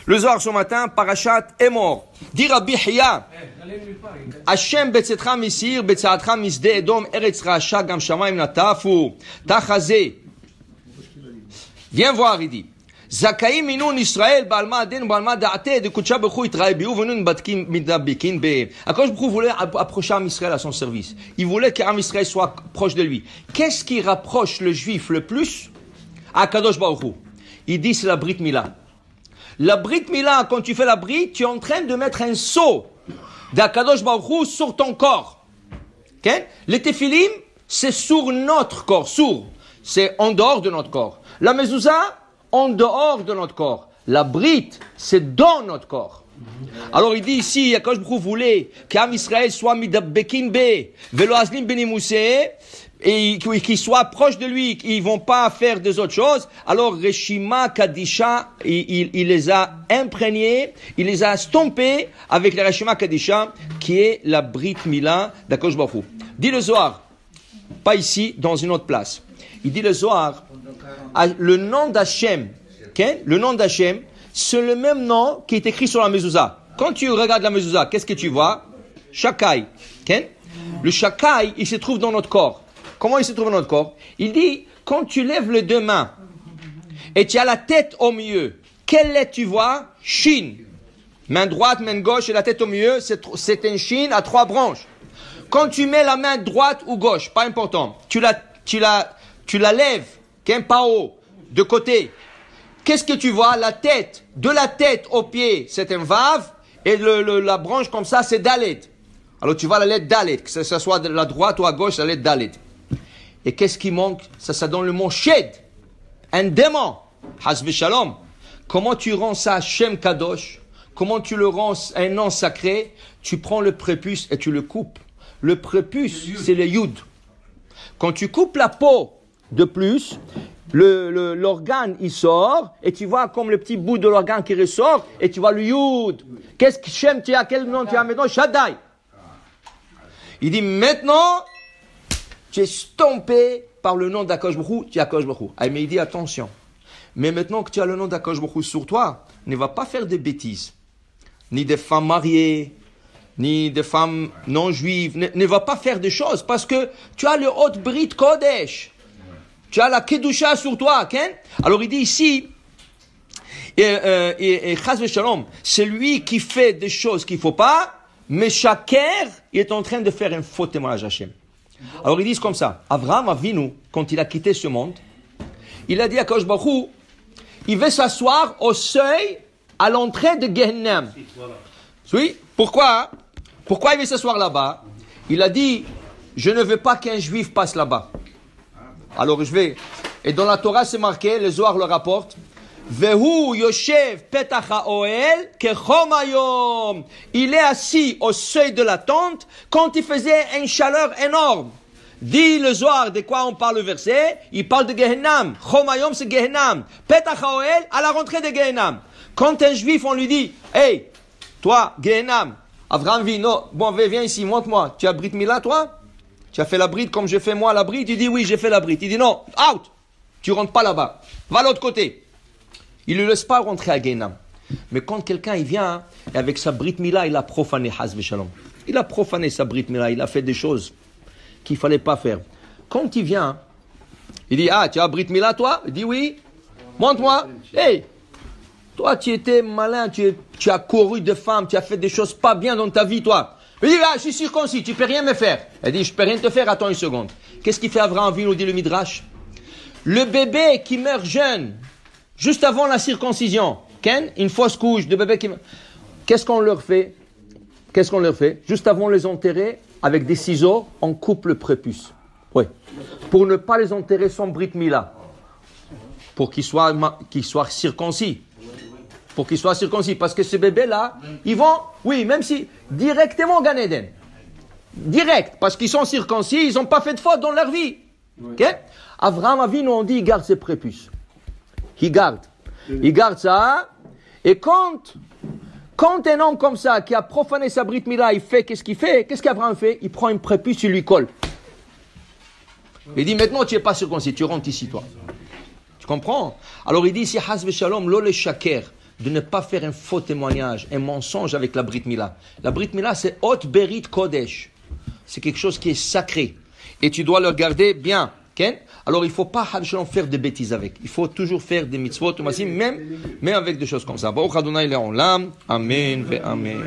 Le Zohar ce matin, Parashat Emor. Dit Rabbi Hiya, Hashem betzetra misir, betzeatra misde edom, eretz raasha, gam shamayim natafu, tachaze. Viens voir, il dit. Zakaim minun Israël, balma aden, balma da'ate, de kutsha bechou itrae biou, venun batkin midabikin be. Akadosh Baruch Hu voulait approcher Am Israël à son service. Il voulait qu'Am Israël soit proche de lui. Qu'est-ce qui rapproche le juif le plus à Akadosh Baruch Hu? Il dit c'est la Brit Mila. La Brit Mila, quand tu fais la Brit, tu es en train de mettre un sceau d'Akadosh Baruch Hu sur ton corps. Okay? Les Tephilim, c'est sur notre corps, c'est en dehors de notre corps. La Mezouza, en dehors de notre corps. La Brit, c'est dans notre corps. Alors il dit ici, Akadosh Baruch Hu voulait qu'Am Israël soit midabekin be, velo azlim benimoussé, et qu'ils soient proches de lui, qu'ils vont pas faire des autres choses. Alors Reshima Kadisha, il les a imprégnés, il les a stompés avec la Reshima Kadisha, qui est la Brit Mila d'Akadosh Baruch Hu. Dit le Zohar, pas ici, dans une autre place. Il dit le Zohar, le nom d'Hachem, okay? Le nom d'Hachem, c'est le même nom qui est écrit sur la mezouza. Quand tu regardes la mezouza, qu'est-ce que tu vois? Shakai. Okay? Le Shakai, il se trouve dans notre corps. Comment il se trouve dans notre corps? Il dit, quand tu lèves les deux mains et tu as la tête au milieu, quelle lettre tu vois? Shin. Main droite, main gauche et la tête au milieu, c'est un shin à 3 branches. Quand tu mets la main droite ou gauche, pas important, tu la lèves, qu'un pas haut, de côté. Qu'est-ce que tu vois? La tête, de la tête au pied, c'est un vav, et la branche comme ça, c'est dalet. Alors tu vois la lettre dalet, que ce soit de la droite ou à gauche, la lettre dalet. Et qu'est-ce qui manque? Ça donne le mot shed, un démon, hasve shalom. Comment tu rends ça Shem Kadosh? Comment tu le rends un nom sacré? Tu prends le prépuce et tu le coupes. Le prépuce, c'est le yud. Quand tu coupes la peau de plus, l'organe il sort et tu vois comme le petit bout de l'organe qui ressort et tu vois le yud. Qu'est-ce que Shem tu as? Quel nom tu as maintenant? Shaddai. Il dit maintenant tu es stompé par le nom d'Akadosh Baruch Hu, tu es Akadosh Baruch Hu. Ah, mais il dit attention. Mais maintenant que tu as le nom d'Akadosh Baruch Hu sur toi, ne va pas faire des bêtises. Ni des femmes mariées, ni des femmes non juives. Ne va pas faire des choses parce que tu as le Hot Brit Kodesh. Tu as la Kedusha sur toi, okay? Alors il dit ici, et Chas v'Shalom, c'est lui qui fait des choses qu'il ne faut pas, mais Shaker, il est en train de faire un faux témoignage à Hachem. Alors ils disent comme ça, Avraham Avinu, quand il a quitté ce monde, il a dit à Akadosh Baruch Hu, il veut s'asseoir au seuil à l'entrée de Gehennem. Oui, pourquoi il veut s'asseoir là-bas? Il a dit, je ne veux pas qu'un juif passe là-bas. Alors je vais. Et dans la Torah c'est marqué, le Zohar le rapporte, Vehu yoshev petach ha'oel kechom hayom. Il est assis au seuil de la tente quand il faisait une chaleur énorme. Dit le Zohar, de quoi on parle le verset? Il parle de Gehenam. Chom hayom c'est Gehenam. Petach ha'oel à la rentrée de Gehenam. Quand un juif on lui dit, hey, toi Gehenam, Avraham vit, non, bon viens ici, montre-moi. Tu as Brit Mila toi? Tu as fait la bride comme j'ai fait moi la bride? Il dit oui, j'ai fait la bride. Il dit non, out. Tu rentres pas là-bas. Va de l'autre côté. Il ne le laisse pas rentrer à Gehenam. Mais quand quelqu'un il vient et avec sa Brit Mila, il a profané Chas v'Shalom. Il a profané sa Brit Mila, il a fait des choses qu'il ne fallait pas faire. Quand il vient, il dit ah, tu as Brit Mila toi? Il dit oui. Montre-moi. Hey, toi tu étais malin, tu as couru de femmes, tu as fait des choses pas bien dans ta vie toi. Il dit, ah, je suis circoncis, tu peux rien me faire. Elle dit, je peux rien te faire, attends une seconde. Qu'est-ce qu'il fait Avraham Avinu, dit le Midrash? Le bébé qui meurt jeune, juste avant la circoncision, une fausse couche de bébé qui meurt. Qu'est-ce qu'on leur fait? Juste avant de les enterrer, avec des ciseaux, on coupe le prépuce. Oui. Pour ne pas les enterrer sans Brit Mila. Pour qu'ils soient circoncis. Pour qu'ils soient circoncis. Parce que ces bébés-là, ils vont, oui, même si, directement au Gan Eden. Direct. Parce qu'ils sont circoncis, ils n'ont pas fait de faute dans leur vie. Oui. Okay? Avraham Avinu, on dit, il garde ses prépuces. Il garde ça. Et quand un homme comme ça, qui a profané sa Brit Mila, il fait, qu'est-ce qu'il fait? Qu'est-ce qu'Avraham fait? Il prend une prépuce, il lui colle. Il dit, maintenant, tu n'es pas circoncis, tu rentres ici, toi. Tu comprends? Alors, il dit ici, Has v'Shalom, lo le shaker. de ne pas faire un faux témoignage, un mensonge avec la Brit Mila. La Brit Mila, c'est Hot Berit Kodesh. C'est quelque chose qui est sacré. Et tu dois le garder bien. Okay? Alors, il ne faut pas faire des bêtises avec. Il faut toujours faire des mitzvot, même avec des choses comme ça. Baruch Adonai Le'olam. Amen ve Amen.